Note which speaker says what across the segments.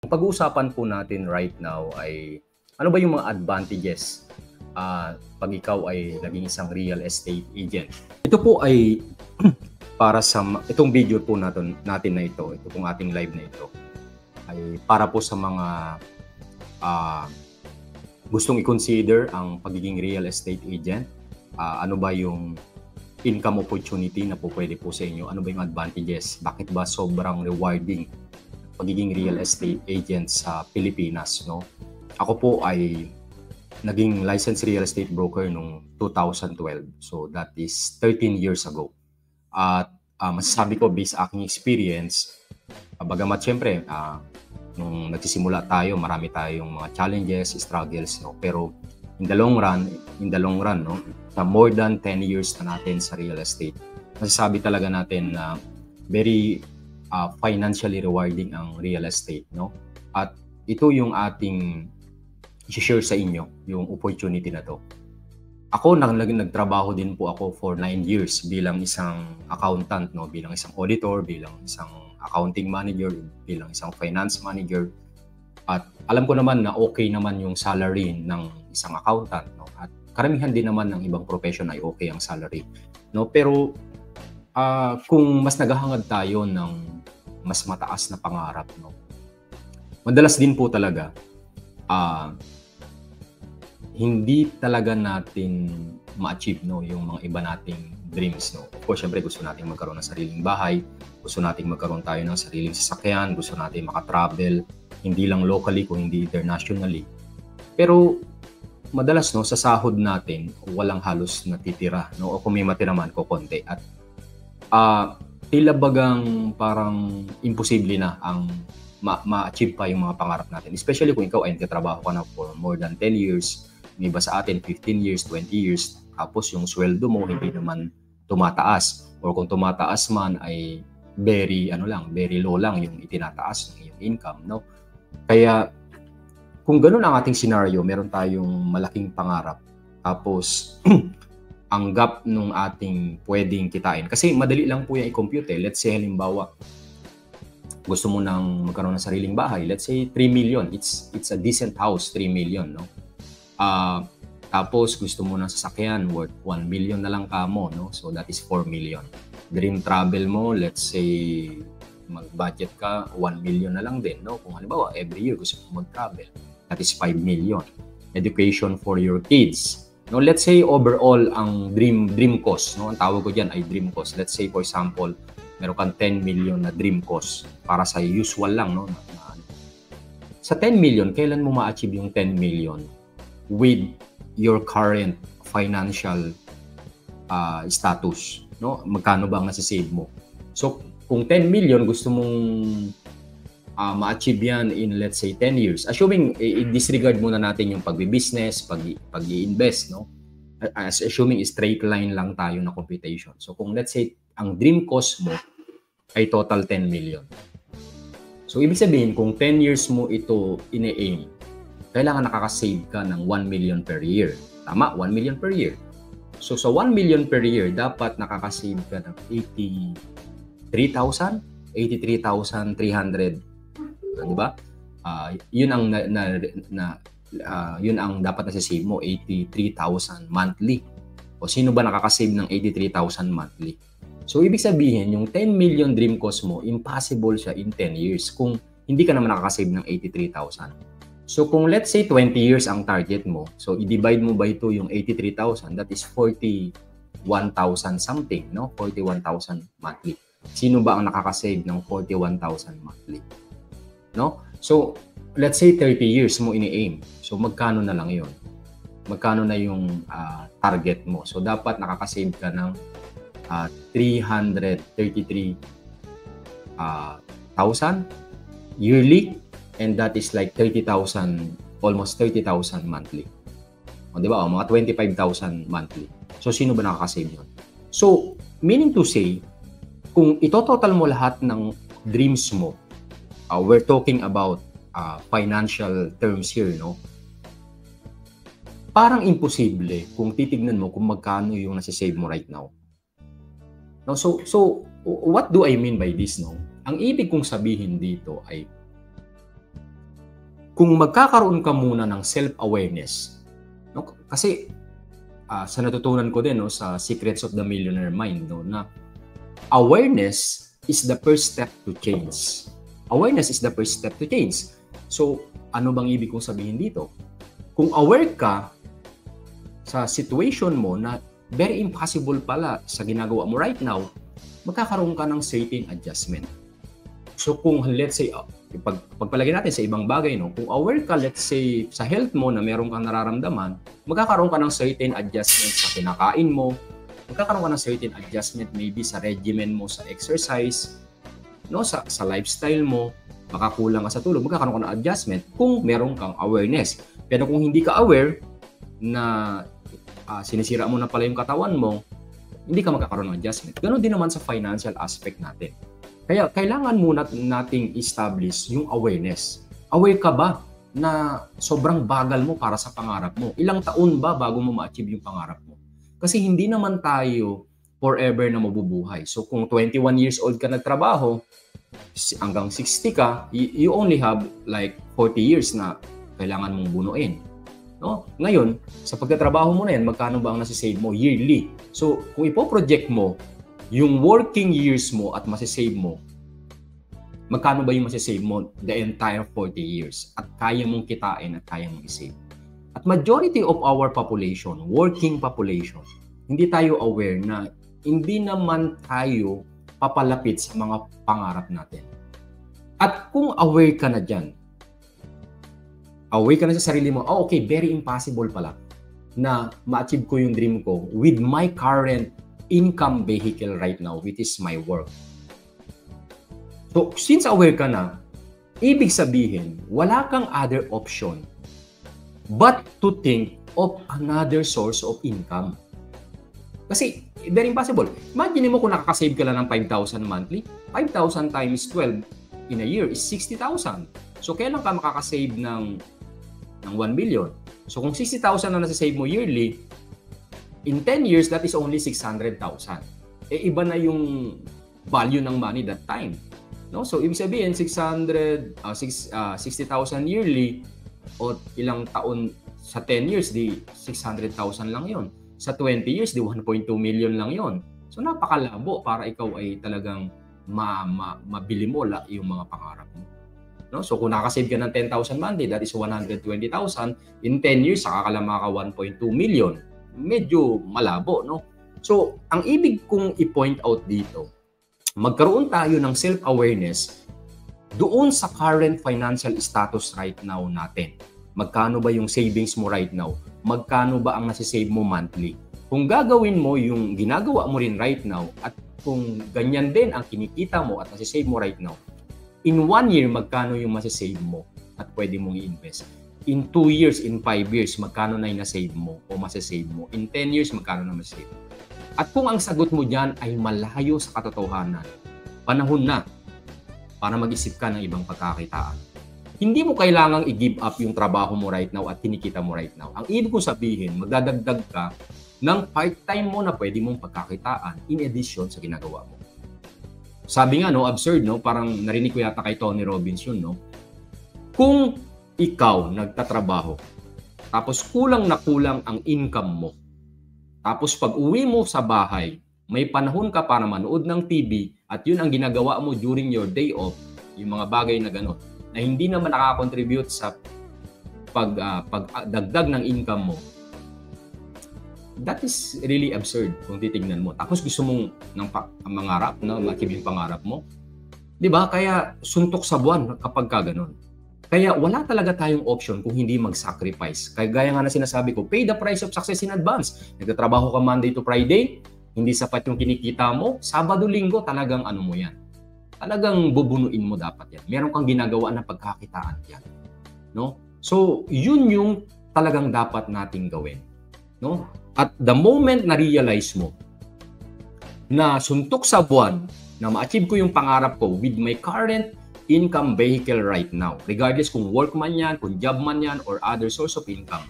Speaker 1: Pag-uusapan po natin right now ay ano ba yung mga advantages pag ikaw ay naging isang real estate agent. Ito po ay para sa itong video po natin na ito pong ating live na ito ay para po sa mga gustong i-consider ang pagiging real estate agent. Ano ba yung income opportunity na po pwede po sa inyo? Ano ba yung advantages? Bakit ba sobrang rewarding pagiging real estate agent sa Pilipinas, no? Ako po ay naging licensed real estate broker noong 2012. So that is 13 years ago. At masasabi ko based sa aking experience, bagamat syempre nung nagsisimula tayo, marami tayong mga challenges, struggles, no? Pero in the long run, no, sa more than 10 years na natin sa real estate, masasabi talaga natin na very financially rewarding ang real estate, no? At ito yung ating i-share sa inyo, yung opportunity na to. Ako nagtrabaho din po ako for 9 years bilang isang accountant, no? Bilang isang auditor, bilang isang accounting manager, bilang isang finance manager. At alam ko naman na okay naman yung salary ng isang accountant, no? At karamihan din naman ng ibang profession ay okay ang salary, no? Pero kung mas naghahangad tayo ng mas mataas na pangarap, no? Madalas din po talaga hindi talaga natin ma-achieve, no, yung mga iba nating dreams, no. Of course, syempre gusto nating magkaroon ng sariling bahay, gusto nating magkaroon tayo ng sariling sasakyan, gusto nating maka-travel, hindi lang locally kung hindi internationally. Pero madalas, no, sa sahod natin walang halos natitira, no, o kung may matira man ko konti. At tila bagang parang imposible na ang ma-achieve pa yung mga pangarap natin. Especially kung ikaw ay nagtatrabaho ka na for more than 10 years, may iba sa atin 15 years, 20 years, tapos yung sweldo mo hindi naman tumataas. Or kung tumataas man ay very low lang yung itinataas ng iyong income, no? Kaya kung ganun ang ating scenario, meron tayong malaking pangarap. Tapos ang gap nung ating pwedeng kitain. Kasi madali lang po yan i-compute. Let's say, halimbawa, gusto mo nang magkaroon ng sariling bahay. Let's say, 3 million. It's a decent house, 3 million, no? Tapos, gusto mo ng sasakyan worth 1 million na lang kamo, no? So, that is 4 million. Dream travel mo, let's say, mag-budget ka, 1 million na lang din, no? Kung halimbawa, every year gusto mo mag-travel. That is 5 million. Education for your kids. No, let's say overall ang dream cost, no, ang tawag ko diyan ay dream cost. Let's say for example, meron kang 10 million na dream cost para sa usual lang, no. Sa 10 million, kailan mo ma-achieve yung 10 million with your current financial status, no? Magkano ba ang nasa-save mo? So, kung 10 million gusto mong ma-achieve yan in let's say 10 years. Assuming i-disregard muna natin yung pag-business, pag-i-invest, no? Assuming straight line lang tayo na computation. So kung let's say ang dream cost mo ay total 10 million. So ibig sabihin kung 10 years mo ito ine-aim, kailangan nakaka-save ka ng 1 million per year. Tama, 1 million per year. So sa 1 million per year, dapat nakaka-save ka ng 83,300. Di ba? Yun ang yun ang dapat na-save mo, 83,000 monthly. O sino ba nakaka-save ng 83,000 monthly? So ibig sabihin, yung 10 million dream cost mo, impossible siya in 10 years kung hindi ka naman nakaka-save ng 83,000. So kung let's say 20 years ang target mo, so i-divide mo by 2 yung 83,000, that is 41,000 something, no? 41,000 monthly. Sino ba ang nakaka-save ng 41,000 monthly? No? So, let's say 30 years mo ini-aim. So, magkano na lang yon? Magkano na yung target mo? So, dapat nakaka-save ka ng 333,000 yearly, and that is like 30,000, almost 30,000 monthly. O, di ba? O, mga 25,000 monthly. So, sino ba nakaka-save yun? So, meaning to say, kung ito-total mo lahat ng dreams mo, we're talking about financial terms here, no? Parang imposible kung titignan mo kung magkano yung nasa-save mo right now. No, so what do I mean by this, no? Ang ibig kong sabihin dito ay kung magkakaroon ka muna ng self-awareness, no? Kasi sa natutunan ko din, no, sa Secrets of the Millionaire Mind, no, na awareness is the first step to change. Awareness is the first step to change. So, ano bang ibig kong sabihin dito? Kung aware ka sa situation mo na very impossible pala sa ginagawa mo right now, magkakaroon ka ng certain adjustment. So kung let's say, pagpalagay natin sa ibang bagay, no, kung aware ka, let's say, sa health mo na meron kang nararamdaman, magkakaroon ka ng certain adjustment sa kinakain mo, magkakaroon ka ng certain adjustment maybe sa regimen mo, sa exercise, no, sa lifestyle mo, makakulang ka sa tulog, magkakaroon ka ng adjustment kung meron kang awareness. Pero kung hindi ka aware na sinisira mo na pala yung katawan mo, hindi ka magkakaroon ng adjustment. Ganon din naman sa financial aspect natin. Kaya kailangan muna nating establish yung awareness. Aware ka ba na sobrang bagal mo para sa pangarap mo? Ilang taon ba bago mo ma-achieve yung pangarap mo? Kasi hindi naman tayo forever na mabubuhay. So kung 21 years old ka nagtrabaho, hanggang 60 ka, you only have like 40 years na kailangan mong bunuin. No? Ngayon, sa pagtatrabaho mo na yan, magkano ba ang nasisave mo yearly? So kung ipo-project mo yung working years mo at masisave mo, magkano ba yung masisave mo the entire 40 years? At kaya mong kitain at kaya mong isave. At majority of our population, working population, hindi tayo aware na hindi naman tayo papalapit sa mga pangarap natin. At kung aware ka na dyan, aware ka na sa sarili mo, oh, okay, very impossible pala na ma-achieve ko yung dream ko with my current income vehicle right now, which is my work. So, since aware ka na, ibig sabihin, wala kang other option but to think of another source of income. Kasi, very impossible. Imagine mo kung nakakasave ka lang ng 5,000 monthly, 5,000 times 12 in a year is 60,000. So, kailan ka makakasave ng 1 million? So, kung 60,000 na nasasave mo yearly, in 10 years, that is only 600,000. Iba na yung value ng money that time. No? So, ibig sabihin, 60,000 yearly o ilang taon sa 10 years, di 600,000 lang yon. Sa 20 years, di 1.2 million lang yon. So, napakalabo para ikaw ay talagang mabili mo yung mga pangarap mo. No? So, kung nakasave ka ng 10,000 monthly, that is 120,000. In 10 years, saka ka lang maka 1.2 million. Medyo malabo, no? So, ang ibig kong i-point out dito, magkaroon tayo ng self-awareness doon sa current financial status right now natin. Magkano ba yung savings mo right now? Magkano ba ang nasisave mo monthly? Kung gagawin mo yung ginagawa mo rin right now at kung ganyan din ang kinikita mo at nasisave mo right now, in 1 year, magkano yung masisave mo at pwede mong i-invest? In 2 years, in 5 years, magkano na yung nasave mo o masasave mo? In 10 years, magkano na masasave mo? At kung ang sagot mo dyan ay malayo sa katotohanan, panahon na para mag-isip ka ng ibang pagkakitaan. Hindi mo kailangang i-give up yung trabaho mo right now at kinikita mo right now. Ang ibig kong sabihin, magdadagdag ka ng part-time mo na pwede mong pagkakitaan in addition sa ginagawa mo. Sabi nga, no, absurd, no? Parang narinig ko yata kay Tony Robbins yun, no? Kung ikaw nagtatrabaho, tapos kulang na kulang ang income mo, tapos pag uwi mo sa bahay, may panahon ka para manood ng TV at yun ang ginagawa mo during your day off, yung mga bagay na gano'n, na hindi naman nakaka-contribute sa pagdagdag ng income mo, that is really absurd kung titignan mo. Tapos gusto mong mangarap, no, ma-achieve yung pangarap mo. Diba? Kaya suntok sa buwan kapag ka gano'n. Kaya wala talaga tayong option kung hindi mag-sacrifice. Kaya gaya nga na sinasabi ko, pay the price of success in advance. Nagtatrabaho ka Monday to Friday, hindi sapat yung kinikita mo, Sabado, Linggo, talagang ano mo yan. Talagang bubunuin mo dapat yan. Meron kang ginagawa na pagkakitaan yan. No? So, yun yung talagang dapat nating gawin. No? At the moment na-realize mo na suntok sa buwan na ma-achieve ko yung pangarap ko with my current income vehicle right now, regardless kung work man yan, kung job man yan, or other source of income,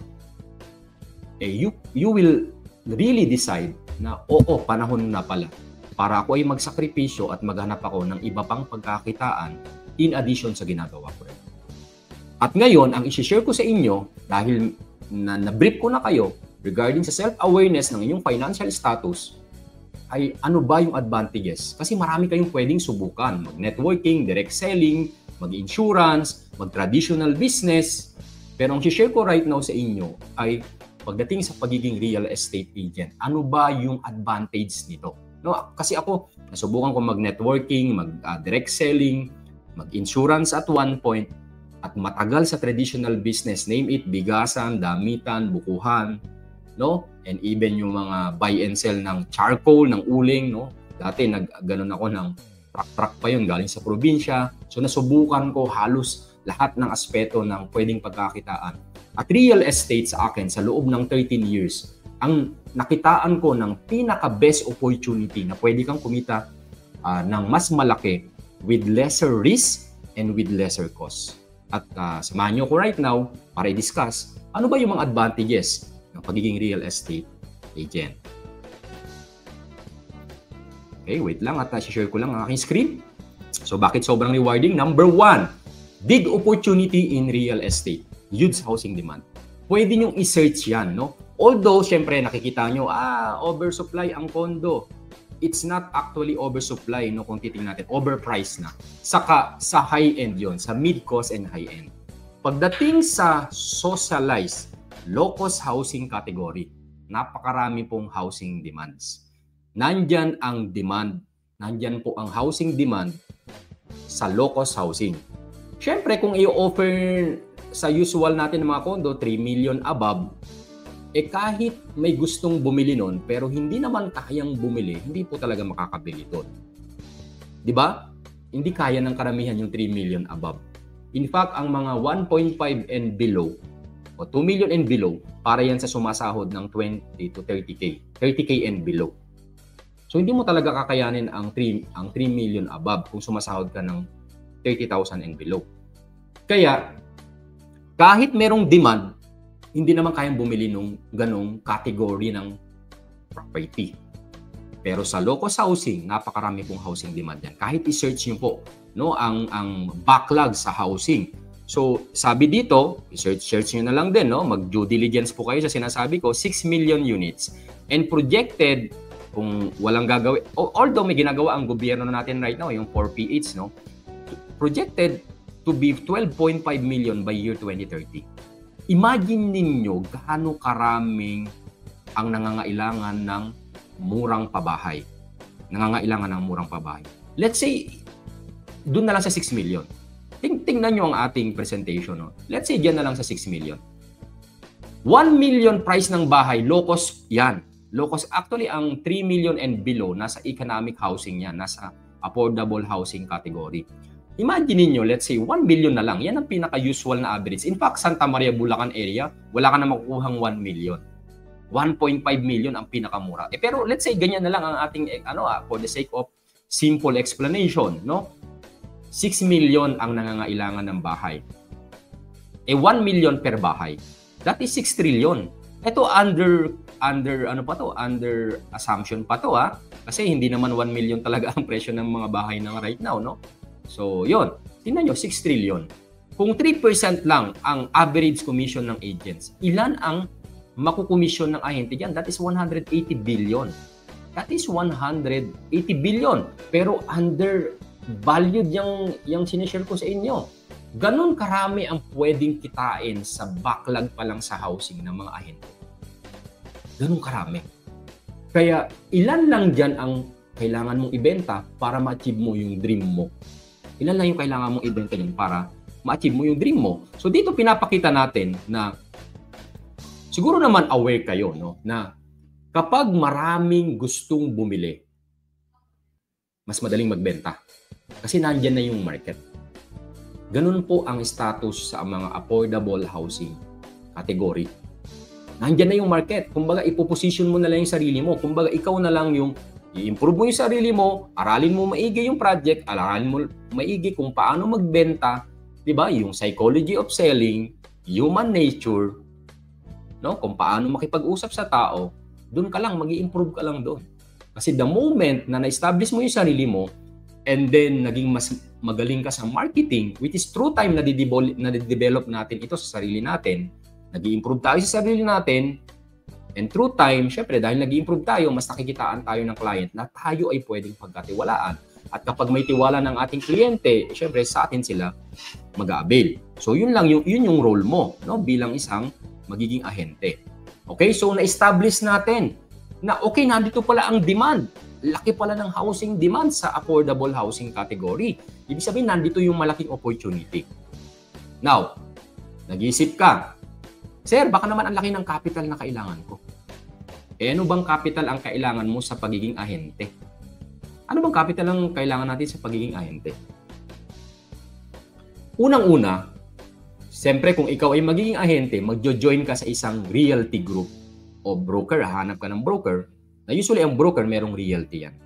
Speaker 1: you will really decide na, oo, panahon na pala para ako ay magsakripisyo at maghanap ako ng iba pang pagkakitaan in addition sa ginagawa ko rin. At ngayon, ang isi-share ko sa inyo, dahil na-brief ko na kayo regarding sa self-awareness ng inyong financial status, ay ano ba yung advantages? Kasi marami kayong pwedeng subukan. Mag-networking, direct selling, mag-insurance, mag-traditional business. Pero ang isi-share ko right now sa inyo ay pagdating sa pagiging real estate agent, ano ba yung advantage nito? No, kasi ako, nasubukan ko mag-networking, mag-direct selling, mag-insurance at one point, at matagal sa traditional business, name it, bigasan, damitan, bukuhan, no? And even yung mga buy and sell ng charcoal, ng uling, no? Dati nag-ganon ako ng truck pa yun, galing sa probinsya. So nasubukan ko halos lahat ng aspeto ng pwedeng pagkakitaan. At real estate sa akin, sa loob ng 13 years, ang nakitaan ko ng pinaka-best opportunity na pwede kang kumita ng mas malaki with lesser risk and with lesser cost. At samahan nyo ko right now para i-discuss ano ba yung mga advantages ng pagiging real estate agent. Okay, wait lang at share ko lang ang aking screen. So bakit sobrang rewarding? Number 1, big opportunity in real estate. Huge housing demand. Pwede nyo i-search yan, no? Although, syempre, nakikita nyo, oversupply ang condo. It's not actually oversupply, no? Kung titingnan natin, overpriced na. Saka, sa high-end yon, sa mid-cost and high-end. Pagdating sa socialized, low-cost housing category, napakarami pong housing demands. Nandyan ang demand, nandyan po ang housing demand sa low-cost housing. Syempre, kung i-offer sa usual natin ng mga condo, 3 million above, kahit may gustong bumili nun, pero hindi naman kayang bumili, hindi po talaga makakabili doon. Di ba? Hindi kaya ng karamihan yung 3 million above. In fact, ang mga 1.5 and below, o 2 million and below, para yan sa sumasahod ng 20 to 30K. 30K and below. So, hindi mo talaga kakayanin ang 3 million above kung sumasahod ka ng 30,000 and below. Kaya, kahit merong demand, hindi naman kayang bumili nung ganong category ng property. Pero sa low-cost housing, napakarami pong housing demand yan. Kahit i-search nyo po, no, ang backlog sa housing. So, sabi dito, i-search nyo na lang din, no? Mag-due diligence po kayo sa sinasabi ko, 6 million units. And projected, kung walang gagawin, although may ginagawa ang gobyerno na natin right now, yung 4PH, no? Projected to be 12.5 million by year 2030. Imagine ninyo gaano karaming ang nangangailangan ng murang pabahay. Nangangailangan ng murang pabahay. Let's say, doon na lang sa 6 million. Tingnan nyo ang ating presentation. No? Let's say, dyan na lang sa 6 million. 1 million price ng bahay, low cost yan. Low cost, actually, ang 3 million and below, nasa economic housing yan, nasa affordable housing category. Imagine niyo, let's say, 1 million na lang. Yan ang pinaka-usual na average. In fact, Santa Maria, Bulacan area, wala ka na makukuhang 1 million. 1.5 million ang pinakamura. Pero let's say, ganyan na lang ang ating, for the sake of simple explanation, no? 6 million ang nangangailangan ng bahay. 1 million per bahay. That is 6 trillion. Ito under assumption pa to, ha? Kasi hindi naman 1 million talaga ang presyo ng mga bahay na right now, no? So, yun. Tingnan nyo, 6 trillion. Kung 3% lang ang average commission ng agents, ilan ang makukomisyon ng ahente dyan? That is 180 billion. That is 180 billion. Pero undervalued yung sinishare ko sa inyo. Ganon karami ang pwedeng kitain sa backlog pa lang sa housing ng mga ahente. Ganon karami. Kaya ilan lang dyan ang kailangan mong ibenta para ma-achieve mo yung dream mo. Ilan lang yung kailangan mong ibenta yun para ma-achieve mo yung dream mo. So dito pinapakita natin na siguro naman aware kayo, no, na kapag maraming gustong bumili, mas madaling magbenta. Kasi nandyan na yung market. Ganun po ang status sa mga affordable housing category. Nandyan na yung market. Kumbaga, ipoposition mo na lang yung sarili mo. Kumbaga, ikaw na lang yung i-improve mo yung sarili mo, aralin mo maigi yung project, aralin mo maigi kung paano magbenta, 'di ba? Yung psychology of selling, human nature, no? Kung paano makipag-usap sa tao, doon ka lang, magi-improve ka lang doon. Kasi the moment na na-establish mo yung sarili mo, and then naging mas magaling ka sa marketing, which is through time na didevelop natin ito sa sarili natin, nag-i-improve tayo sa sarili natin, and through time, syempre dahil nag-i-improve tayo, mas nakikitaan tayo ng client na tayo ay pwedeng pagkatiwalaan. At kapag may tiwala ng ating kliyente, syempre sa atin sila mag-a-avail. So yun lang, yun yung role mo, no, bilang isang magiging ahente. Okay, so na-establish natin na okay, nandito pala ang demand. Laki pala ng housing demand sa affordable housing category. Ibig sabihin, nandito yung malaking opportunity. Now, nag-iisip ka, Sir, baka naman ang laki ng capital na kailangan ko. Eh, ano bang capital ang kailangan mo sa pagiging ahente? Ano bang capital ang kailangan natin sa pagiging ahente? Unang-una, siyempre kung ikaw ay magiging ahente, magjo-join ka sa isang realty group o broker, hanap ka ng broker, na usually ang broker merong realty yan.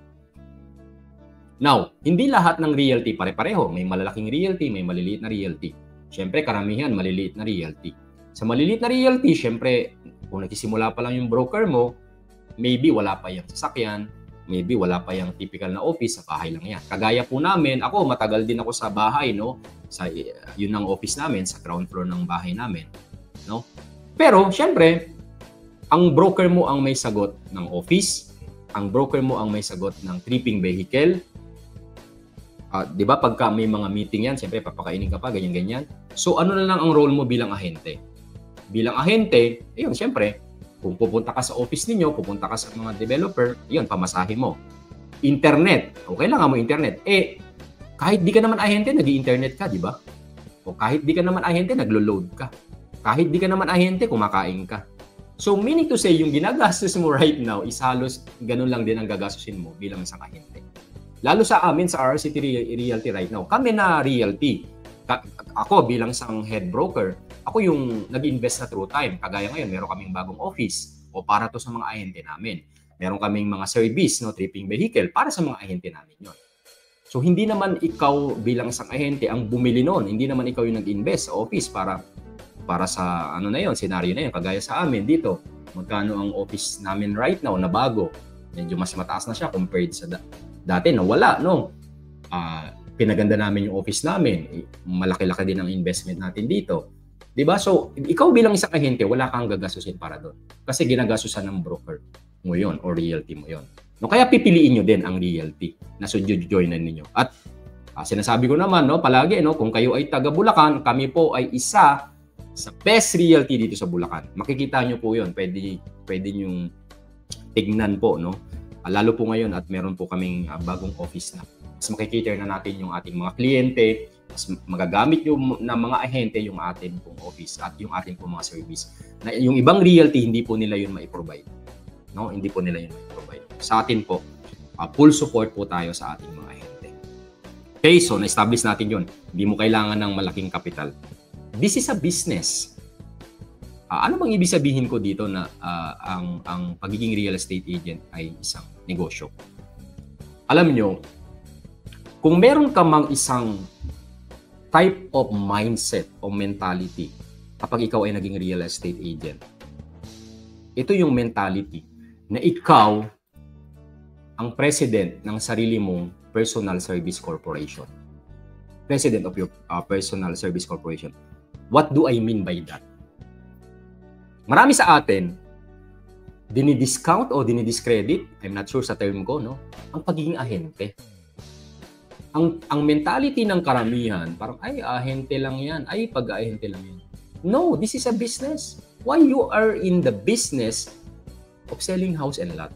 Speaker 1: Now, hindi lahat ng realty pare-pareho. May malalaking realty, may maliliit na realty. Siyempre, karamihan maliliit na realty. Sa maliliit na realty, siyempre, kung nagsisimula pa lang yung broker mo, maybe wala pa yung sasakyan, maybe wala pa yung typical na office, sa bahay lang yan. Kagaya po namin, ako matagal din ako sa bahay, no? Yun ang office namin, sa ground floor ng bahay namin, no? Pero, siyempre, ang broker mo ang may sagot ng office, ang broker mo ang may sagot ng tripping vehicle. Di ba, pagka may mga meeting yan, siyempre, papakainin ka pa, ganyan-ganyan. So, ano na lang ang role mo bilang ahente? Bilang ahente, ayun, siyempre, kung pupunta ka sa office ninyo, pupunta ka sa mga developer, yun, pamasahe mo. Internet, okay lang mo internet. Eh, kahit di ka naman ahente, nag-i-internet ka, di ba? O kahit di ka naman ahente, naglo-load ka. Kahit di ka naman ahente, kumakain ka. So, meaning to say, yung ginagastos mo right now is halos ganun lang din ang gagastusin mo bilang isang ahente. Lalo sa amin, sa RCT Realty right now, kami na realty. Ako bilang isang head broker, ako yung nag-invest na through time. Kagaya ngayon, meron kaming bagong office o para to sa mga ahente namin. Meron kaming mga service, no, tripping vehicle, para sa mga ahente namin yon. So, hindi naman ikaw bilang isang ahente ang bumili noon. Hindi naman ikaw yung nag-invest sa office para sa ano na yon, scenario na yon. Kagaya sa amin dito, magkano ang office namin right now na bago? Medyo mas mataas na siya compared sa dati na wala, no? Pinaganda namin yung office namin. Malaki-laki din ang investment natin dito. Diba? So, ikaw bilang isang ahente, wala kang gagastusin para doon. Kasi ginagastusan ng broker mo yon o realty mo yon. No, kaya pipiliin nyo din ang realty na joinan ninyo. At sinasabi ko naman, no, palagi, no, kung kayo ay taga Bulacan, kami po ay isa sa best realty dito sa Bulacan. Makikita nyo po yon. Pwede nyong tignan po, no? Lalo po ngayon at meron po kaming bagong office na. Mas makikita na natin yung ating mga kliyente, mas magagamit yung ng mga ahente yung atin pong office at yung atin pong mga service. Na yung ibang realty, hindi po nila yun ma-provide. No? Hindi po nila yun ma-provide. Sa atin po, full support po tayo sa ating mga ahente. Okay, so na-establish natin yun. Hindi mo kailangan ng malaking kapital. This is a business. Ano bang ibig sabihin ko dito na ang pagiging real estate agent ay isang negosyo? Alam nyo, kung meron ka mang isang type of mindset o mentality kapag ikaw ay naging real estate agent, ito yung mentality na ikaw ang president ng sarili mong personal service corporation. President of your personal service corporation. What do I mean by that? Marami sa atin, dinidiscount o dinidiscredit, I'm not sure sa term ko, no? Ang pagiging ahente. Ang mentality ng karamihan, parang, ay, ahente lang yan. Ay, pag-ahente lang yan. No, this is a business. Why you are in the business of selling house and lot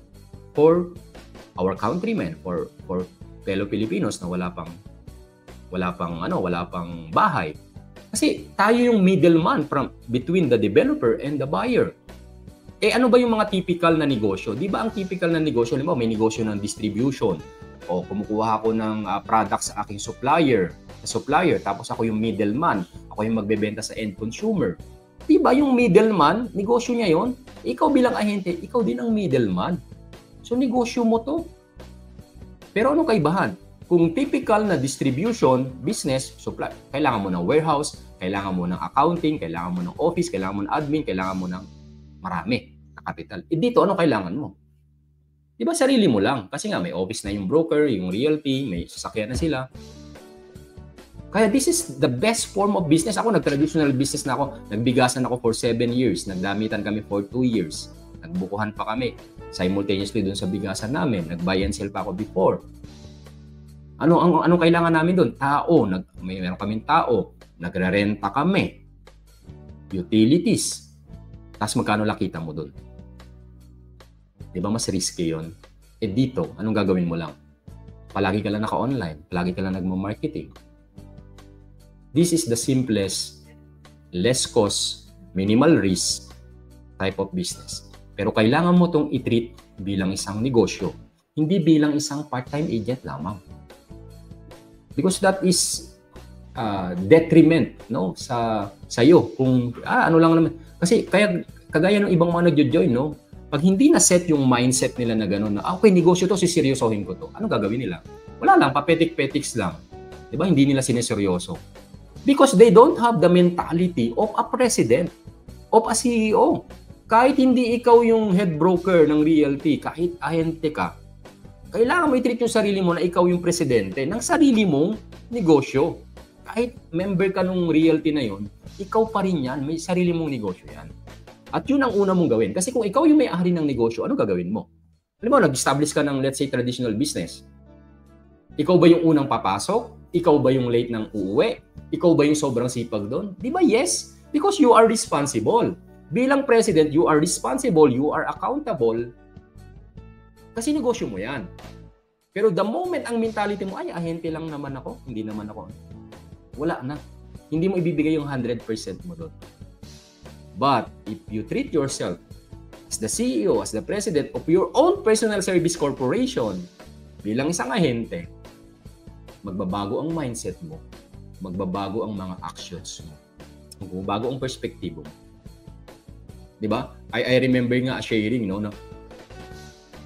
Speaker 1: for our countrymen, for fellow Filipinos na wala pang bahay. Kasi tayo yung middleman between the developer and the buyer. Eh, ano ba yung mga typical na negosyo? Di ba ang typical na negosyo, may negosyo ng distribution, o kumukuha ako ng products sa aking supplier, tapos ako yung middleman, ako yung magbebenta sa end consumer. Diba yung middleman, negosyo niya yon? Ikaw bilang ahente, ikaw din ang middleman. So negosyo mo to. Pero anong kaibahan? Kung typical na distribution, business, supply, kailangan mo ng warehouse, kailangan mo ng accounting, kailangan mo ng office, kailangan mo ng admin, kailangan mo ng marami na capital. Eh dito, ano kailangan mo? Di ba sarili mo lang? Kasi nga may office na yung broker, yung realty, may sasakyan na sila. Kaya this is the best form of business. Ako, nag-traditional business na ako. Nagbigasan ako for 7 years. Nagdamitan kami for 2 years. Nagbukuhan pa kami. Simultaneously dun sa bigasan namin. Nag-buy and sell pa ako before. Anong kailangan namin doon? Tao. Meron kaming tao. Nagre-renta kami. Utilities. Tapos magkano lakita mo doon? Di ba mas risky yun? Dito, anong gagawin mo lang? Palagi ka lang naka-online. Palagi ka lang nagma-marketing. This is the simplest, less cost, minimal risk type of business. Pero kailangan mo itong i-treat bilang isang negosyo. Hindi bilang isang part-time agent lamang. Because that is detriment, no, sa iyo. Kung ano lang naman. Kasi kagaya ng ibang mga nagjo-join, no, pag hindi na set yung mindset nila na gano'n na okay, negosyo to, siseryosohin ko to. Ano gagawin nila? Wala lang, papetik-petiks lang. 'Di ba? Hindi nila sineseryoso. Because they don't have the mentality of a president, of a CEO. Kahit hindi ikaw yung head broker ng realty, kahit ahente ka, kailangan mo i-treat yung sarili mo na ikaw yung presidente ng sarili mong negosyo. Kahit member ka nung realty na yon, ikaw pa rin yan, may sarili mong negosyo yan. At yun ang una mong gawin. Kasi kung ikaw yung may-ari ng negosyo, ano gagawin mo? Alam mo, nag-establish ka ng, let's say, traditional business. Ikaw ba yung unang papasok? Ikaw ba yung late ng uuwi? Ikaw ba yung sobrang sipag doon? Di ba yes? Because you are responsible. Bilang president, you are responsible, you are accountable. Kasi negosyo mo yan. Pero the moment ang mentality mo, ay, ahente lang naman ako, hindi naman ako. Wala na. Hindi mo ibibigay yung 100% mo doon. But if you treat yourself as the CEO, as the president of your own personal service corporation, bilang isang ahente, magbabago ang mindset mo, magbabago ang mga actions mo, magbabago ang perspektibo mo. Diba? I remember nga sharing, no, na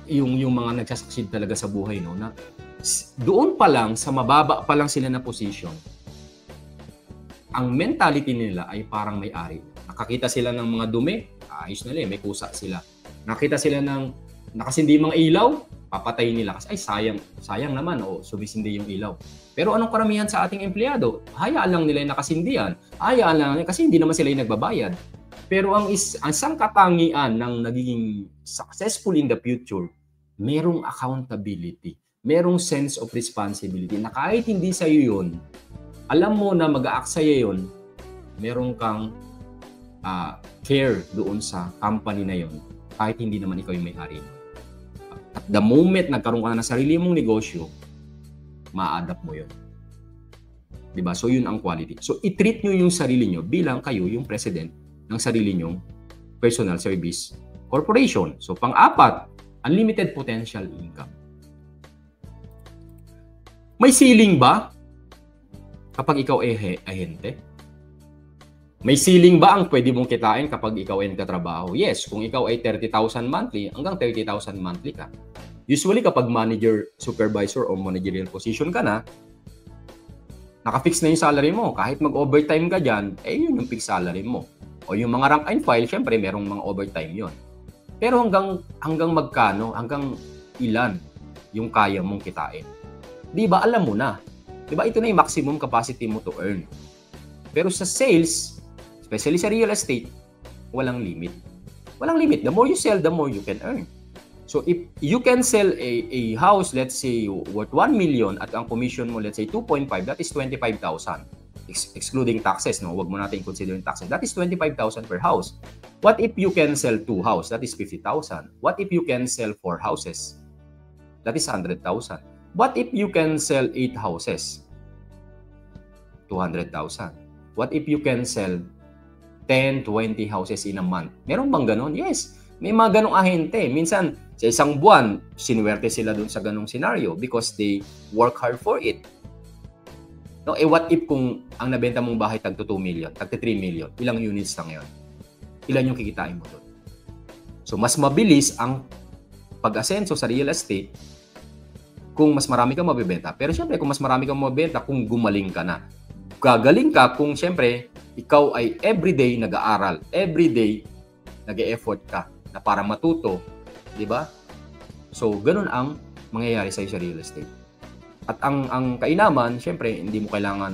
Speaker 1: yung mga nagsasucceed talaga sa buhay, no, na doon pa lang, sa mababa pa lang sila na position, ang mentality nila ay parang may-ari. Nakakita sila ng mga dumi, ayos na may kusa sila. Nakita sila ng nakasindi mga ilaw, papatayin nila kasi ay sayang naman, sumisindi yung ilaw. Pero anong karamihan sa ating empleyado? Hayaan lang nila yung nakasindihan. Hayaan lang nila kasi hindi naman sila yung nagbabayad. Pero ang isang katangian ng nagiging successful in the future, merong accountability, merong sense of responsibility na kahit hindi sa iyo yun, alam mo na mag-aaksaya yun, merong kang care doon sa company na yon, kahit hindi naman ikaw yung may-ari. At the moment nagkaroon ka na ng sarili mong negosyo, ma-adapt mo yun. Diba? So yun ang quality. So i-treat nyo yung sarili nyo bilang kayo yung president ng sarili nyong personal service corporation. So pang-apat, unlimited potential income. May ceiling ba kapag ikaw ay ahente? May ceiling ba ang pwede mong kitain kapag ikaw ay nagtatrabaho? Yes, kung ikaw ay 30,000 monthly, hanggang 30,000 monthly ka. Usually kapag manager, supervisor o managerial position ka na, naka-fix na yung salary mo. Kahit mag-overtime ka dyan, yun yung fixed salary mo. O yung mga rank and file, syempre merong mga overtime yon. Pero hanggang magkano, hanggang ilan yung kaya mong kitain? Di ba alam mo na? Di ba ito na yung maximum capacity mo to earn? Pero sa sales, especially sa real estate, walang limit. Walang limit. The more you sell, the more you can earn. So if you can sell a house, let's say, worth 1 million at ang commission mo, let's say, 2.5, that is 25,000. Excluding taxes, no? Huwag mo natin consider yung taxes. That is 25,000 per house. What if you can sell 2 houses? That is 50,000. What if you can sell 4 houses? That is 100,000. What if you can sell 8 houses? 200,000. What if you can sell 10, 20 houses in a month? Meron bang ganon? Yes. May mga ganong ahente. Minsan, sa isang buwan, sinuwerte sila dun sa ganong scenario because they work hard for it. No, what if kung ang nabenta mong bahay tagto 2 million, tagto 3 million, ilang units lang yun? Ilan yung kikitain mo doon? So, mas mabilis ang pag-asenso sa real estate kung mas marami kang mabibenta. Pero syempre, kung mas marami kang mabibenta, kung gumaling ka na. Gagaling ka kung syempre, ikaw ay everyday nag-aaral, everyday nag-e-effort ka na para matuto, di ba? So, ganun ang mangyayari sa'yo sa real estate. At ang kainaman, syempre, hindi mo kailangan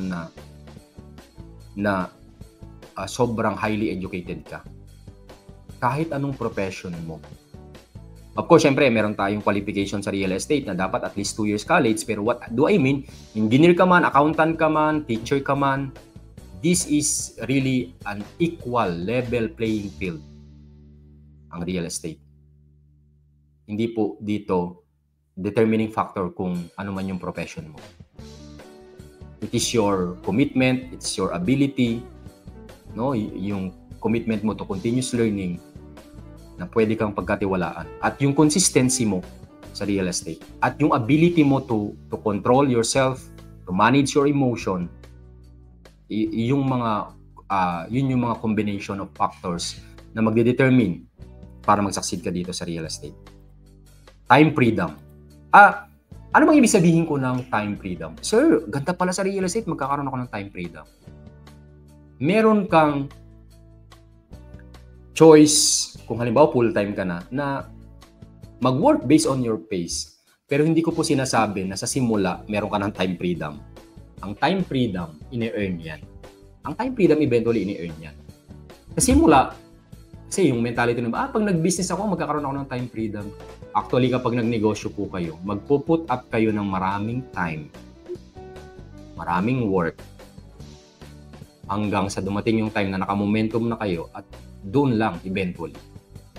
Speaker 1: na sobrang highly educated ka. Kahit anong profession mo. Of course, syempre, meron tayong qualification sa real estate na dapat at least 2 years college. Pero what do I mean? Engineer ka man, accountant ka man, teacher ka man, this is really an equal level playing field ang real estate. Hindi po dito determining factor kung ano man yung profession mo. It is your commitment, it's your ability, no? Yung commitment mo to continuous learning na pwede kang pagkatiwalaan, at yung consistency mo sa real estate, at yung ability mo to control yourself, to manage your emotion, yung mga yun yung mga combination of factors na magde-determine para mag-succeed ka dito sa real estate. Time freedom. Ano bang ibig sabihin ko ng time freedom? Sir, ganda pala sa real estate, magkakaroon ako ng time freedom. Meron kang choice, kung halimbawa full-time ka na mag-work based on your pace. Pero hindi ko po sinasabi na sa simula, meron ka ng time freedom. Ang time freedom, ini-earn yan. Ang time freedom, eventually, ini-earn yan. Sa simula, kasi yung mentality na, pag nag-business ako, magkakaroon ako ng time freedom. Actually, kapag nag-negosyo po kayo, magpo-put up kayo ng maraming time, maraming work, hanggang sa dumating yung time na nakamomentum na kayo at doon lang eventually.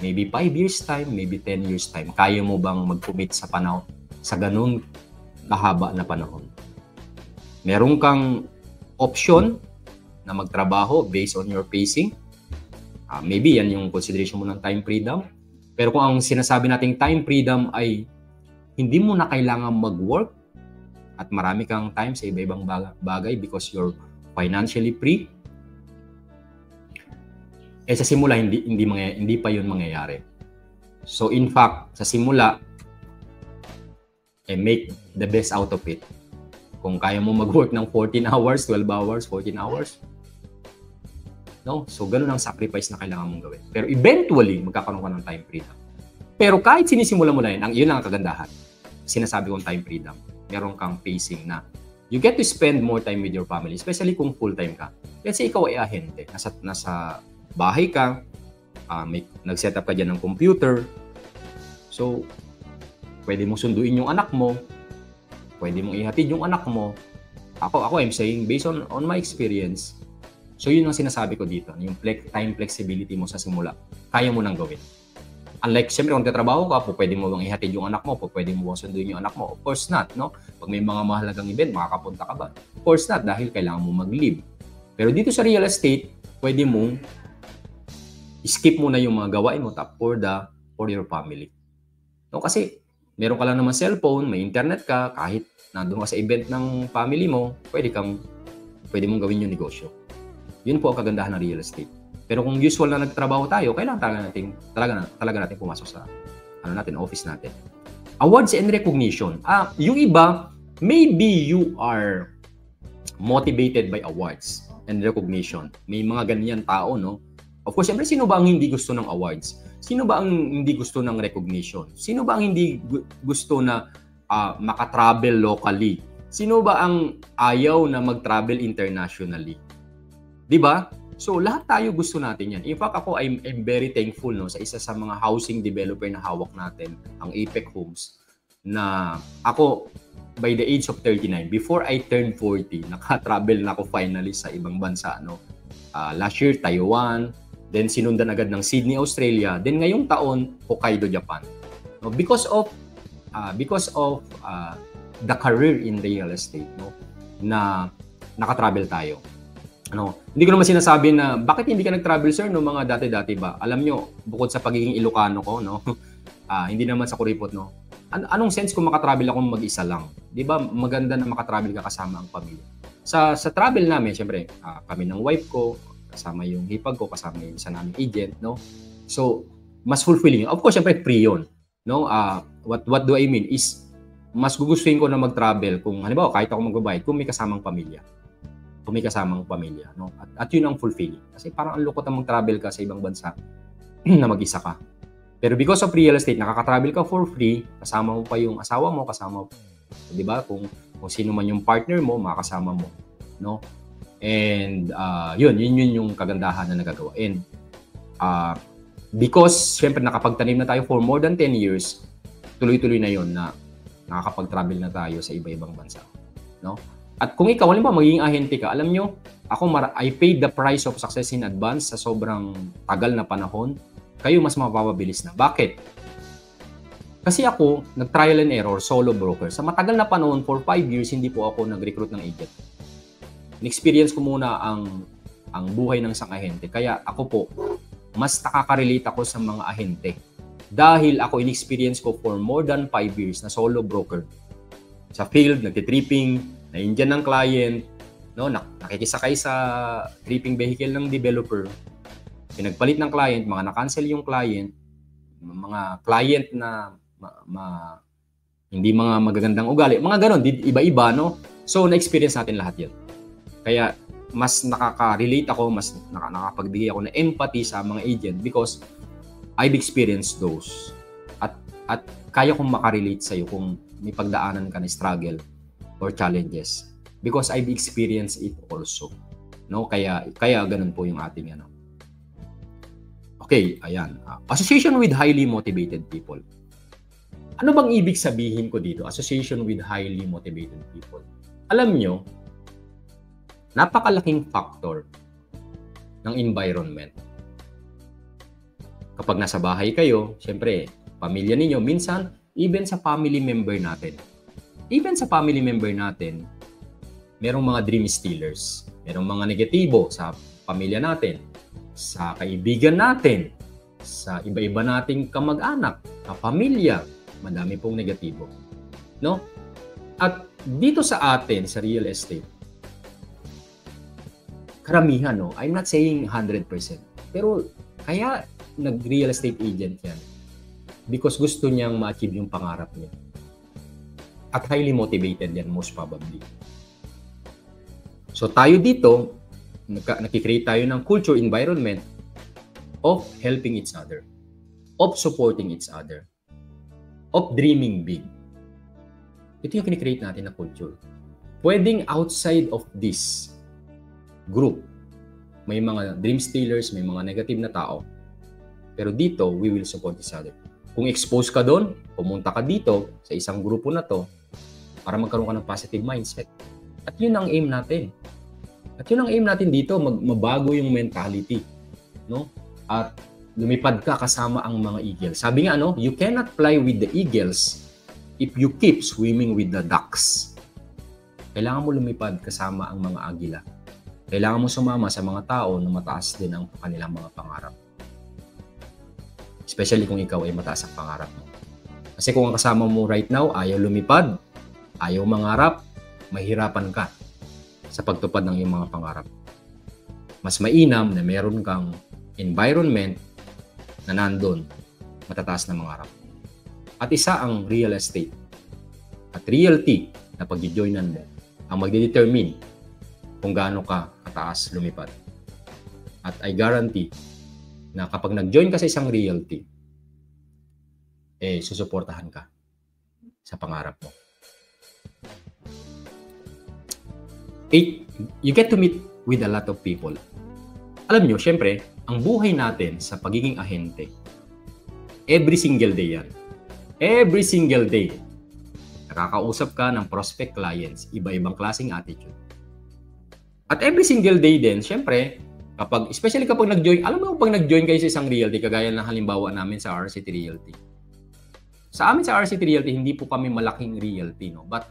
Speaker 1: Maybe 5 years time, maybe 10 years time. Kaya mo bang mag-commit sa panahon, sa ganun kahaba na panahon? Meron kang option na magtrabaho based on your pacing. Maybe yan yung consideration mo ng time freedom. Pero kung ang sinasabi nating time freedom ay hindi mo na kailangan mag-work at marami kang time sa iba-ibang bagay because you're financially free, sa simula hindi pa yun mangyayari. So in fact, sa simula, make the best out of it. Kung kaya mo mag-work ng 14 hours, 12 hours, 14 hours, no? So ganun ang sacrifice na kailangan mong gawin. Pero eventually, magkakaroon ka ng time freedom. Pero kahit sinisimula mo na yun lang ang kagandahan. Sinasabi kong time freedom. Meron kang pacing na you get to spend more time with your family, especially kung full-time ka. Let's say ikaw ay ahente, nasa bahay ka, nag-set up ka dyan ng computer. So, pwede mong sunduin yung anak mo, pwede mong ihatid yung anak mo. Ako I'm saying, based on my experience, so yun ang sinasabi ko dito, yung time flexibility mo sa simula, kaya mo nang gawin. Unlike, siyempre, kung tatrabaho ka, pwede mo bang ihatid yung anak mo, pwede mo bang sunduin yung anak mo? Of course not, no? Pag may mga mahalagang event, makakapunta ka ba? Of course not, dahil kailangan mo mag-leave. Pero dito sa real estate, pwede mong skip mo na yung mga gawain mo for your family. No, kasi meron ka lang naman cellphone, may internet ka, kahit nandun ka sa event ng family mo, pwede mong gawin yung negosyo. Yun po ang kagandahan ng real estate. Pero kung usual na nagtrabaho tayo, kailangan talaga natin pumasok sa office natin. Awards and recognition. Yung iba, maybe you are motivated by awards and recognition. May mga ganyan tao, no? Of course, siyempre, sino ba ang hindi gusto ng awards? Sino ba ang hindi gusto ng recognition? Sino ba ang hindi gusto na makatravel locally? Sino ba ang ayaw na mag-travel internationally? Diba? So, lahat tayo gusto natin yan. In fact, ako, I'm very thankful, no, sa isa sa mga housing developer na hawak natin, ang Apex Homes, na ako, by the age of 39, before I turned 40, naka-travel na ako finally sa ibang bansa. No? Last year, Taiwan, then sinundan agad ng Sydney, Australia, then ngayong taon, Hokkaido, Japan. No? Because of the career in real estate, no, na naka-travel tayo. Hindi ko naman sinasabi na bakit hindi ka nag-travel, sir, no, mga dati-dati ba? Alam nyo, bukod sa pagiging Ilocano ko, no, hindi naman sa kuripot, no, anong sense kung makatravel ako mag-isa lang? Di ba maganda na makatravel ka kasama ang pamilya? Sa travel namin, syempre, kami ng wife ko, kasama yung hipag ko, kasama yung isa naming agent, no? So, mas fulfilling. Of course, syempre, free yun. No? What do I mean is, mas gugustuhin ko na mag-travel kung, halimbawa, kahit ako magbabayad, kung may kasamang pamilya. No? At yun ang fulfilling. Kasi parang ang lukot ang mag-travel ka sa ibang bansa na mag-isa ka. Pero because of real estate, nakaka-travel ka for free, kasama mo pa yung asawa mo, kasama mo, 'di ba? Kung sino man yung partner mo, makakasama mo, no? And yun yung kagandahan na nagagawa. And because syempre nakapagtanim na tayo for more than 10 years, tuloy-tuloy na yun na nakakapag-travel na tayo sa iba-ibang bansa, no? At kung ikaw, halimbawa magiging ahente ka, alam nyo, I paid the price of success in advance sa sobrang tagal na panahon. Kayo mas mapapabilis na. Bakit? Kasi ako, nag-trial and error, solo broker. Sa matagal na panahon, for 5 years, hindi po ako nag-recruit ng agent. In-experience ko muna ang buhay ng isang ahente. Kaya ako po, mas nakaka-relate ako sa mga ahente. Dahil ako in-experience ko for more than 5 years na solo broker. Sa field, nagtitripping, na-Indian ng client, no, nakikisakay sa tripping vehicle ng developer, pinagpalit ng client, mga na-cancel yung client, mga client na hindi mga magagandang ugali, mga ganon, iba-iba, no? So, na-experience natin lahat yun. Kaya, mas nakaka-relate ako, mas nakakapagbigay ako ng empathy sa mga agent because I've experienced those. At kaya kong makarelate sa'yo kung may pagdaanan ka na struggle or challenges because I've experienced it also. No? Kaya ganun po yung ating ano. Okay, ayan. Association with highly motivated people. Ano bang ibig sabihin ko dito? Association with highly motivated people. Alam nyo, napakalaking factor ng environment. Kapag nasa bahay kayo, syempre, pamilya ninyo, minsan, even sa family member natin. Even sa family member natin, merong mga dream stealers. Merong mga negatibo sa pamilya natin, sa kaibigan natin, sa iba-iba nating kamag-anak, kapamilya, madami pong negatibo. No? At dito sa atin, sa real estate, karamihan, no? I'm not saying 100%. Pero kaya nag-real estate agent yan because gusto niyang ma-achieve yung pangarap niya. At highly motivated yan, most probably. So tayo dito, nakikreate tayo ng culture environment of helping each other, of supporting each other, of dreaming big. Ito yung kinikreate natin na culture. Pwedeng outside of this group, may mga dream stealers, may mga negative na tao, pero dito, we will support each other. Kung expose ka doon, pumunta ka dito sa isang grupo na to para magkaroon ka ng positive mindset. At yun ang aim natin. At yun ang aim natin dito, mabago yung mentality, no? At lumipad ka kasama ang mga eagles. Sabi nga, no, you cannot fly with the eagles if you keep swimming with the ducks. Kailangan mo lumipad kasama ang mga agila. Kailangan mo sumama sa mga tao na mataas din ang kanilang mga pangarap. Especially kung ikaw ay mataas ang pangarap mo. Kasi kung ang kasama mo right now ayaw lumipad, ayaw mangarap, mahirapan ka sa pagtupad ng iyong mga pangarap. Mas mainam na meron kang environment na nandun, matataas na mangarap. At isa ang real estate at realty na pag-joinan mo ang magdedetermine kung gaano ka kataas lumipad. At I guarantee na kapag nag-join ka sa isang realty, susuportahan ka sa pangarap mo. 8, you get to meet with a lot of people. Alam nyo, syempre, ang buhay natin sa pagiging ahente, every single day yan. Every single day, nakakausap ka ng prospect clients, iba-ibang klaseng attitude. At every single day din, syempre, especially kapag nag-join, alam mo pag nag-join kayo sa isang realty, kagaya ng halimbawa namin sa RCT Realty. Sa amin sa RCT Realty, hindi po kami malaking realty, no? But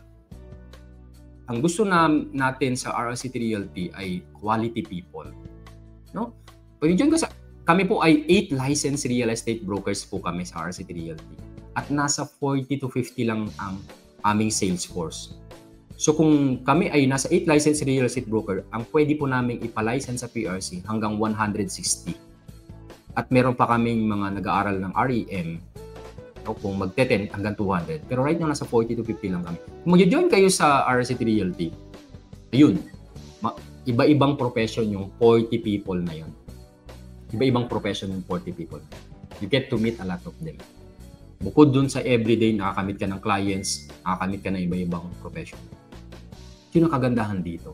Speaker 1: ang gusto natin sa RCT Realty ay quality people, no? Pag join ka kami po ay 8 licensed real estate brokers po kami sa RCT Realty. At nasa 40 to 50 lang ang aming sales force. So kung kami ay nasa 8 licensed real estate broker, ang pwede po namin ipalicense sa PRC hanggang 160. At meron pa kaming mga nag-aaral ng REM, o kung magte-10 hanggang 200. Pero right now, nasa 40 to 50 lang kami. Kung mag-join kayo sa RCT Realty, ayun, iba-ibang profession yung 40 people na yun. Iba-ibang profession yung 40 people. You get to meet a lot of them. Bukod dun sa everyday, nakakamit ka ng clients, nakakamit ka ng iba-ibang profession. Yun ang kagandahan dito.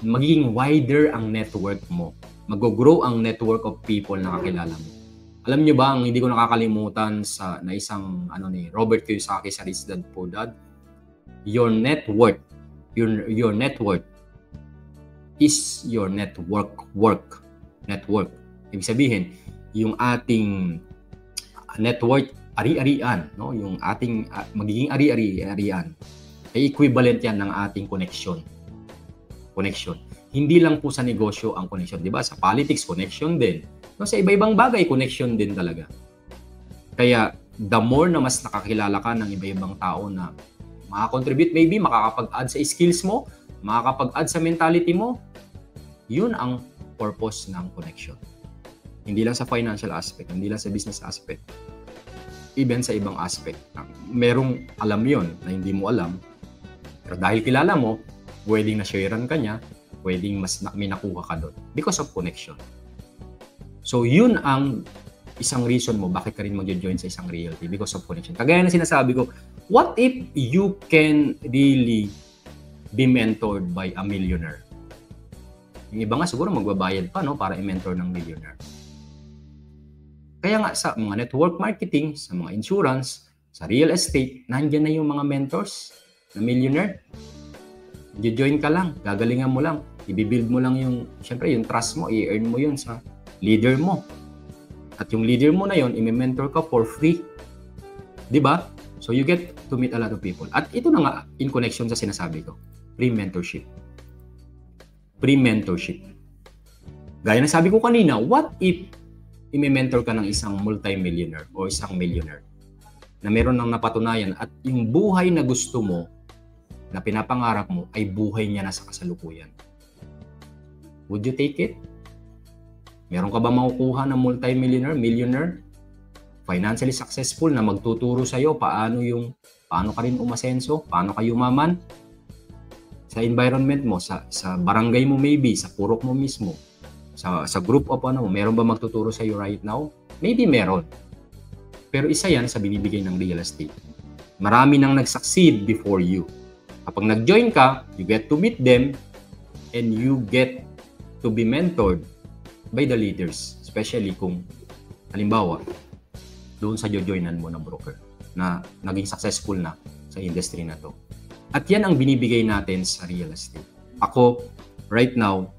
Speaker 1: Magiging wider ang network mo. Mag-grow ang network of people na kakilala mo. Alam nyo ba, ang hindi ko nakakalimutan na isang ni Robert Kiyosaki sa Rich Dad Poor Dad, your net worth is your network. Ibig sabihin, yung ating net worth, ari-arian, no? Yung ating magiging ari-arian ay equivalent yan ng ating connection. Hindi lang po sa negosyo ang connection, di ba? Sa politics, connection din. No, sa iba-ibang bagay, connection din talaga. Kaya, the more na mas nakakilala ka ng iba-ibang tao na makakontribute, maybe makakapag-add sa skills mo, makakapag-add sa mentality mo, yun ang purpose ng connection. Hindi lang sa financial aspect, hindi lang sa business aspect, even sa ibang aspect. Merong alam yon na hindi mo alam, pero dahil kilala mo, pwedeng na-sharean ka niya, pwedeng mas may nakuha ka doon because of connection. So, yun ang isang reason mo bakit ka rin mag-join sa isang realty, because of connection. Kagaya na sinasabi ko, what if you can really be mentored by a millionaire? Yung iba nga siguro magbabayad pa, no, para i-mentor ng millionaire. Kaya nga sa mga network marketing, sa mga insurance, sa real estate, nandiyan na yung mga mentors na millionaire. I-join ka lang, gagalingan mo lang, i-build mo lang yung, syempre yung trust mo, i-earn mo yun sa leader mo. At yung leader mo na yun, i-mentor ka for free. Di ba? So you get to meet a lot of people. At ito na nga, in connection sa sinasabi ko, pre-mentorship. Gaya na sabi ko kanina, what if i-mentor ka ng isang multi-millionaire o isang millionaire na meron nang napatunayan at yung buhay na gusto mo, na pinapangarap mo, ay buhay niya na sa kasalukuyan? Would you take it? Meron ka ba makukuha ng multi-millionaire, millionaire, financially successful na magtuturo sa iyo paano ka rin umasenso, paano ka yumaman sa environment mo, sa barangay mo maybe, sa purok mo mismo, sa group of meron ba magtuturo sa iyo right now? Maybe meron. Pero isa yan sa binibigay ng real estate. Marami nang nag-succeed before you. Kapag nag-join ka, you get to meet them and you get to be mentored by the leaders, especially kung halimbawa doon sa joinan mo ng broker na naging successful na sa industry na to. At yan ang binibigay natin sa real estate. Ako, right now,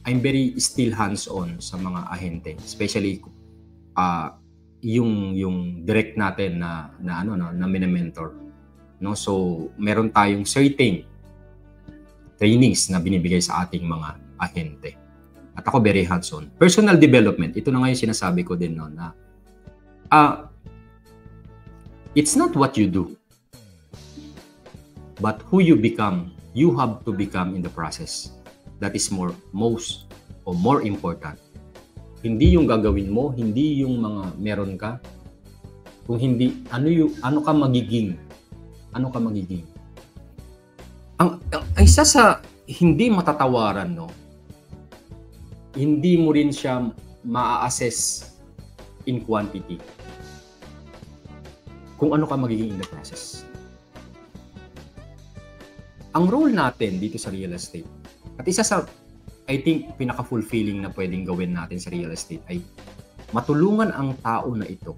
Speaker 1: I'm very still hands-on sa mga ahente, especially yung direct natin na mini-mentor. No? So, meron tayong certain trainings na binibigay sa ating mga ahente. At ako very hands-on. Personal development, ito na nga yung sinasabi ko din noon na it's not what you do, but who you become. You have to become in the process. That is more important. Hindi yung gagawin mo, hindi yung mga meron ka. Kung hindi, ano ka magiging? Ang isa sa hindi matatawaran, no? Hindi mo rin siya ma-assess in quantity kung ano ka magiging in the process. Ang role natin dito sa real estate, at isa sa, I think, pinaka-fulfilling na pwedeng gawin natin sa real estate ay matulungan ang tao na ito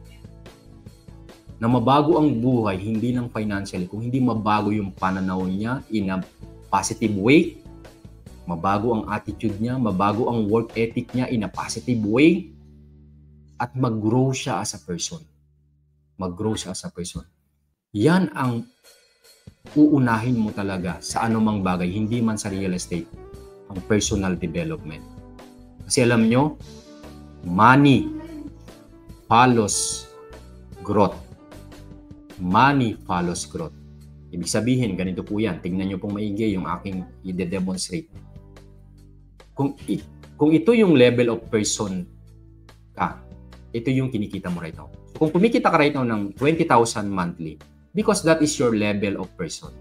Speaker 1: na mabago ang buhay, hindi lang financially, kung hindi mabago yung pananaw niya in a positive way, mabago ang attitude niya, mabago ang work ethic niya in a positive way, at mag-grow siya as a person. Yan ang uunahin mo talaga sa anumang bagay, hindi man sa real estate, ang personal development. Kasi alam nyo, money follows growth. Ibig sabihin, ganito po yan. Tingnan nyo pong maigi yung aking i-demonstrate. Kung ito yung level of person ka, ito yung kinikita mo right now. Kung kumikita ka right now ng 20,000 monthly, because that is your level of person,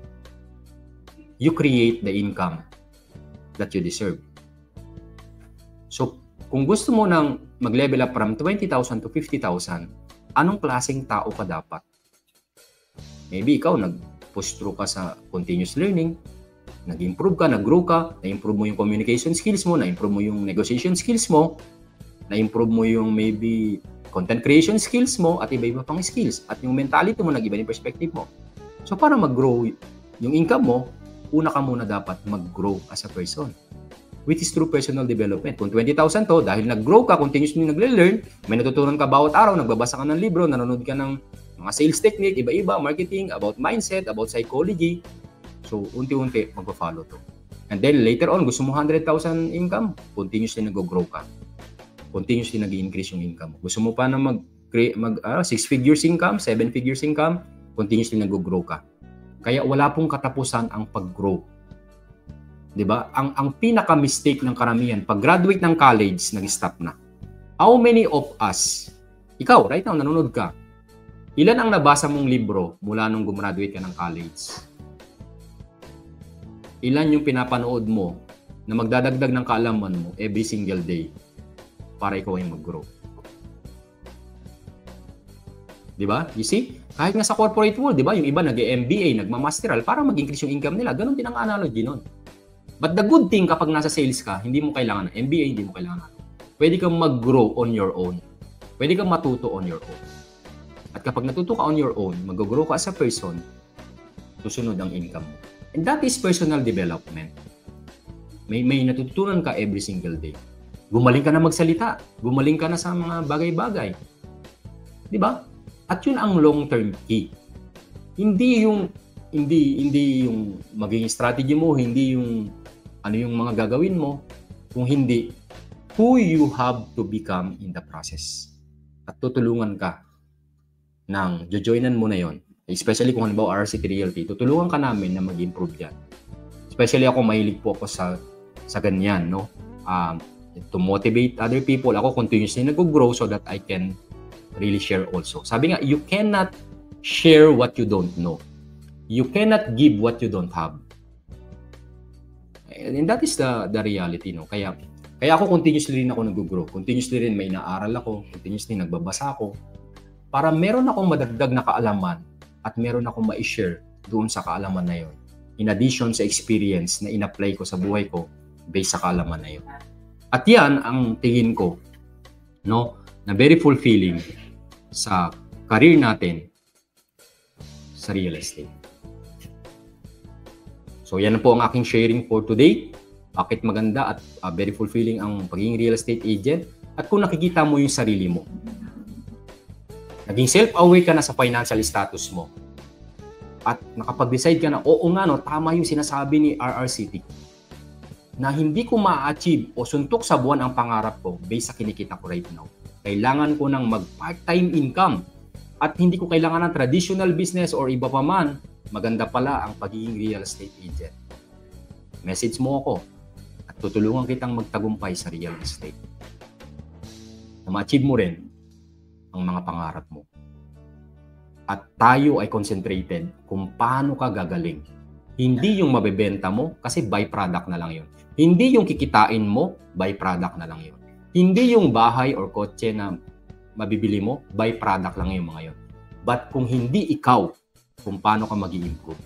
Speaker 1: you create the income that you deserve. So, kung gusto mo nang mag-level up from 20,000 to 50,000, anong klaseng tao ka dapat? Maybe ikaw nag-push through ka sa continuous learning, nag-improve ka, nag-grow ka, na-improve mo yung communication skills mo, na-improve mo yung negotiation skills mo, na-improve mo yung maybe content creation skills mo at iba-iba pang skills. At yung mentality mo, nag-iba yung perspective mo. So para mag-grow yung income mo, una ka muna dapat mag-grow as a person, which is through personal development. Kung 20,000 to, dahil nag-grow ka, continuously nagle-learn, may natutunan ka bawat araw, nagbabasa ka ng libro, nanonood ka ng mga sales technique, iba-iba, marketing, about mindset, about psychology. So, unti-unti, magpa-follow to. And then, later on, gusto mo 100,000 income, continuously nag-grow ka. Continuously nag-increase yung income mo. Gusto mo pa na mag 6 figures income, 7 figures income, continuously nag-grow ka. Kaya wala pong katapusan ang pag-grow. 'Di ba? Ang pinaka-mistake ng karamihan, pag graduate ng college, nag-stop na. How many of us, ikaw, right now, nanonood ka, ilan ang nabasa mong libro mula nung gumraduate ka ng college? Ilan yung pinapanood mo na magdadagdag ng kaalaman mo every single day para ikaw ay mag-grow? Di ba? You see? Kahit nga sa corporate world, di ba? Yung iba nag-MBA, nagmamasteral para mag-increase yung income nila. Ganon din ang analogy nun. But the good thing kapag nasa sales ka, hindi mo kailangan ng MBA, hindi mo kailangan. Pwede kang mag-grow on your own. Pwede kang matuto on your own. At kapag natuto ka on your own, mag-grow ka as a person, susunod ang income mo. And that is personal development. May natutunan ka every single day. Gumaling ka na magsalita. Gumaling ka na sa mga bagay-bagay. Di ba? At yun ang long-term key. Hindi yung magiging strategy mo, hindi yung ano yung mga gagawin mo, kung hindi who you have to become in the process. At tutulungan ka ng jojoinan mo na yon. Especially kung halimbawa RCT Realty, tutulungan ka namin na mag-improve yan. Especially ako, mahilig po ako sa ganyan, no? To motivate other people. Ako continuously nag-grow so that I can really share also. Sabi nga, you cannot share what you don't know. You cannot give what you don't have. And that is the reality, no? Kaya ako continuously rin ako nag-grow. Continuously rin may inaaral ako. Continuously nagbabasa ako. Para meron akong madagdag na kaalaman at meron akong ma-share doon sa kaalaman na yun. In addition sa experience na in-apply ko sa buhay ko based sa kaalaman na yun. At yan ang tingin ko, no, na very fulfilling sa career natin sa real estate. So yan po ang aking sharing for today. Bakit maganda at very fulfilling ang pagiging real estate agent. At kung nakikita mo yung sarili mo, naging self-aware ka na sa financial status mo, at nakapag-decide ka na, oo nga no, tama yung sinasabi ni RRCT, na hindi ko ma-achieve o suntok sa buwan ang pangarap ko based sa kinikita ko right now. Kailangan ko ng mag-part-time income at hindi ko kailangan ng traditional business or iba pa man. Maganda pala ang pagiging real estate agent. Message mo ako at tutulungan kitang magtagumpay sa real estate. Na ma-achieve mo rin ang mga pangarap mo. At tayo ay concentrated kung paano ka gagaling. Hindi yung mabebenta mo kasi byproduct na lang yun. Hindi yung kikitain mo, byproduct na lang yun. Hindi yung bahay or kotse na mabibili mo, byproduct lang yung mga yun. But kung hindi ikaw, kung paano ka mag-i-improve.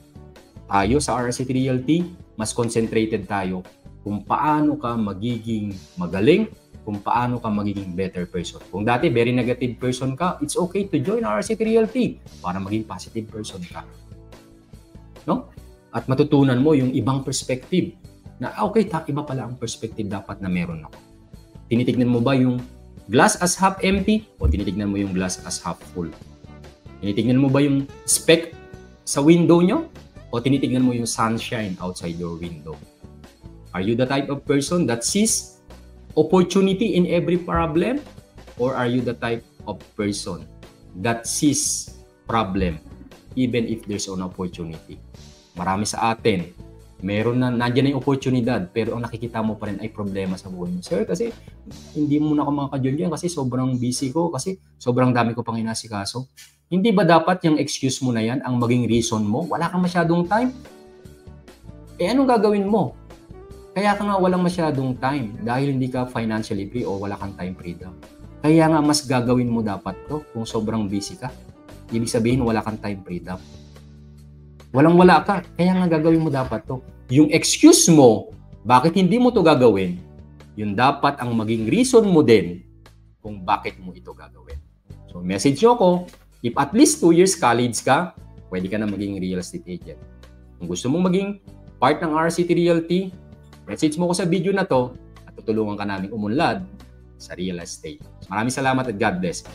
Speaker 1: Tayo sa RRCT Realty, mas concentrated tayo kung paano ka magiging magaling, kung paano ka magiging better person. Kung dati very negative person ka, it's okay to join RRCT Realty para maging positive person ka. No? At matutunan mo yung ibang perspective na okay, iba pala ang perspective dapat na meron ako. Tinitignan mo ba yung glass as half empty o tinitignan mo yung glass as half full? Tinitignan mo ba yung speck sa window nyo o tinitignan mo yung sunshine outside your window? Are you the type of person that sees opportunity in every problem? Or are you the type of person that sees problem even if there's an opportunity? Marami sa atin, meron na, nandiyan na yung oportunidad, pero ang nakikita mo pa rin ay problema sa buhay mo. Sir, kasi hindi mo na ako makakadyon yan kasi sobrang busy ko, kasi sobrang dami ko pang inasikaso. Hindi ba dapat yung excuse mo na yan ang maging reason mo? Wala kang masyadong time? Eh, anong gagawin mo? Kaya ka nga walang masyadong time dahil hindi ka financially free o wala kang time freedom. Kaya nga mas gagawin mo dapat to kung sobrang busy ka. Ibig sabihin wala kang time freedom. Walang-wala ka, kaya nga gagawin mo dapat to. Yung excuse mo, bakit hindi mo to gagawin, yun dapat ang maging reason mo din kung bakit mo ito gagawin. So message nyo ko, if at least 2 years college ka, pwede ka na maging real estate agent. Kung gusto mong maging part ng RCT Realty, message mo ko sa video na to at tutulungan ka namin umunlad sa real estate. Maraming salamat at God bless.